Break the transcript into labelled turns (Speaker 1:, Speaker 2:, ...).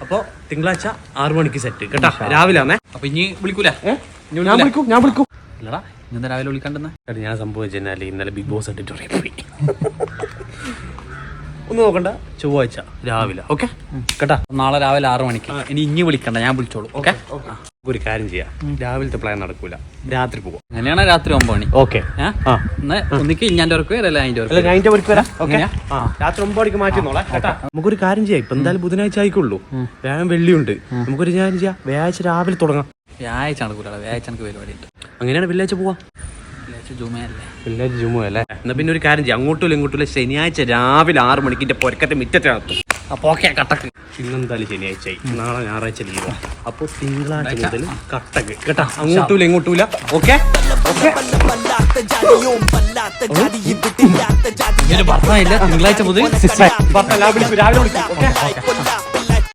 Speaker 1: അപ്പൊ തിങ്കളാഴ്ച 6 മണിക്ക് സെറ്റ് കേട്ടാ. രാവിലെ ആണേ.
Speaker 2: അപ്പൊ ഇനി വിളിക്കൂല?
Speaker 1: ഞാൻ വിളിക്കും.
Speaker 2: ഇല്ലടാ, ഇന്ന് രാവിലെ വിളിക്കണ്ടെന്ന്.
Speaker 1: ഞാൻ സംഭവിച്ചാല് ഇന്നലെ ബിഗ് ബോസ് എഡിറ്റോറിയൽ പോയി. ഒന്ന് നോക്കണ്ട, ചൊവ്വാഴ്ച രാവിലെ. ഓക്കെ കേട്ടാ.
Speaker 2: നാളെ രാവിലെ 6 മണിക്ക്. ഇനി വിളിക്കണ്ട, ഞാൻ വിളിച്ചോളൂ. ഓക്കെ.
Speaker 1: ഒരു കാര്യം ചെയ്യാം, രാവിലത്തെ പ്ലാൻ നടക്കൂല, രാത്രി പോവാം.
Speaker 2: അങ്ങനെയാണ് രാത്രി 9 മണി.
Speaker 1: ഓക്കെ.
Speaker 2: ഒന്നിക്ക് ഞാൻ ഉറക്ക് വരാം, അതിന്റെ
Speaker 1: രാത്രി 9 മണിക്ക് മാറ്റിന്നോളെ കേട്ടാ. നമുക്കൊരു കാര്യം ചെയ്യാം, ഇപ്പൊ എന്തായാലും ബുധനാഴ്ച ആയിക്കുള്ളൂ, വ്യാഴം വെള്ളിയുണ്ട്. നമുക്കൊരു കാര്യം ചെയ്യാം, വ്യാഴാഴ്ച രാവിലെ തുടങ്ങാം.
Speaker 2: വ്യാഴാഴ്ച നടക്കൂല, വ്യാഴാഴ്ച എനിക്ക് പരിപാടി ഉണ്ട്.
Speaker 1: അങ്ങനെയാണ് വെള്ളിയാഴ്ച പോവാ. വെള്ളിയാഴ്ച ജുമ അല്ലേ? എന്നാ പിന്നെ ഒരു കാര്യം ചെയ്യാം, അങ്ങോട്ടും ഇങ്ങോട്ടും ശനിയാഴ്ച രാവിലെ 6 മണിക്കിന്റെ പൊരക്കത്തെ മിറ്റത്തിനകത്തും.
Speaker 2: അപ്പൊ ഓക്കെ, കട്ടക്ക്.
Speaker 1: ഇന്നെന്തായാലും ശനിയാഴ്ച, നാളെ ഞായറാഴ്ച ലീവാ. അപ്പൊ തിങ്കളാഴ്ച മുതൽ കട്ടക്ക് കേട്ടാ. അങ്ങോട്ടും ഇങ്ങോട്ടും. ഓക്കെ.
Speaker 2: ഭർത്താവില്ല തിങ്കളാഴ്ച മുതൽ
Speaker 1: രാവിലെ വിളിക്കും.